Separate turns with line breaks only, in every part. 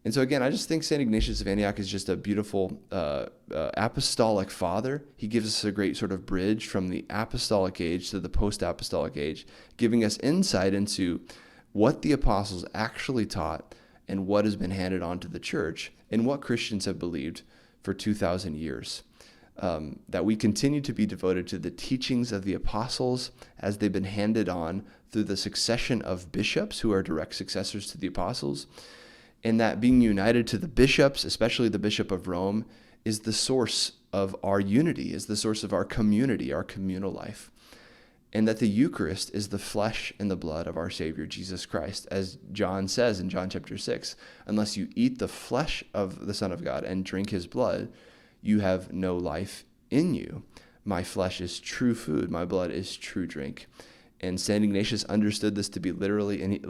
And so again, I just think St. Ignatius of Antioch is just a beautiful apostolic father. He gives us a great sort of bridge from the apostolic age to the post-apostolic age, giving us insight into what the apostles actually taught and what has been handed on to the church and what Christians have believed for 2,000 years. That we continue to be devoted to the teachings of the apostles as they've been handed on through the succession of bishops who are direct successors to the apostles, and that being united to the bishops, especially the Bishop of Rome, is the source of our unity, is the source of our community, our communal life. And that the Eucharist is the flesh and the blood of our Savior, Jesus Christ. As John says in John chapter 6, unless you eat the flesh of the Son of God and drink his blood, you have no life in you. My flesh is true food, my blood is true drink. And St. Ignatius understood this to be literally, and he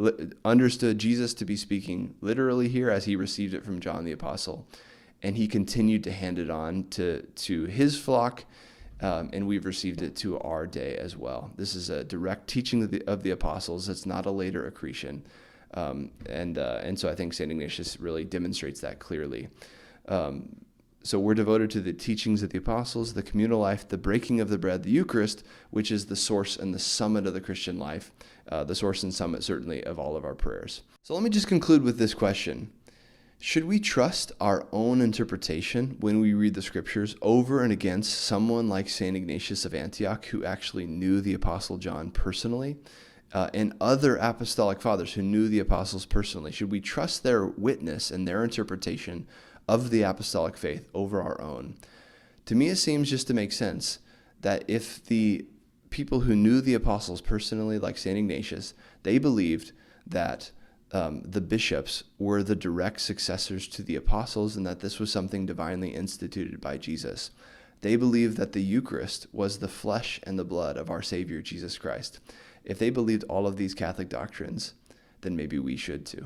understood Jesus to be speaking literally here as he received it from John the Apostle. And he continued to hand it on to his flock, and we've received it to our day as well. This is a direct teaching of the apostles. It's not a later accretion. And so I think St. Ignatius really demonstrates that clearly. So we're devoted to the teachings of the apostles, the communal life, the breaking of the bread, the Eucharist, which is the source and the summit of the Christian life, the source and summit, certainly, of all of our prayers. So let me just conclude with this question. Should we trust our own interpretation when we read the scriptures over and against someone like St. Ignatius of Antioch, who actually knew the Apostle John personally, and other apostolic fathers who knew the apostles personally? Should we trust their witness and their interpretation of the apostolic faith over our own? To me, it seems just to make sense that if the people who knew the apostles personally, like St. Ignatius, they believed that the bishops were the direct successors to the apostles and that this was something divinely instituted by Jesus. They believed that the Eucharist was the flesh and the blood of our Savior, Jesus Christ. If they believed all of these Catholic doctrines, then maybe we should too.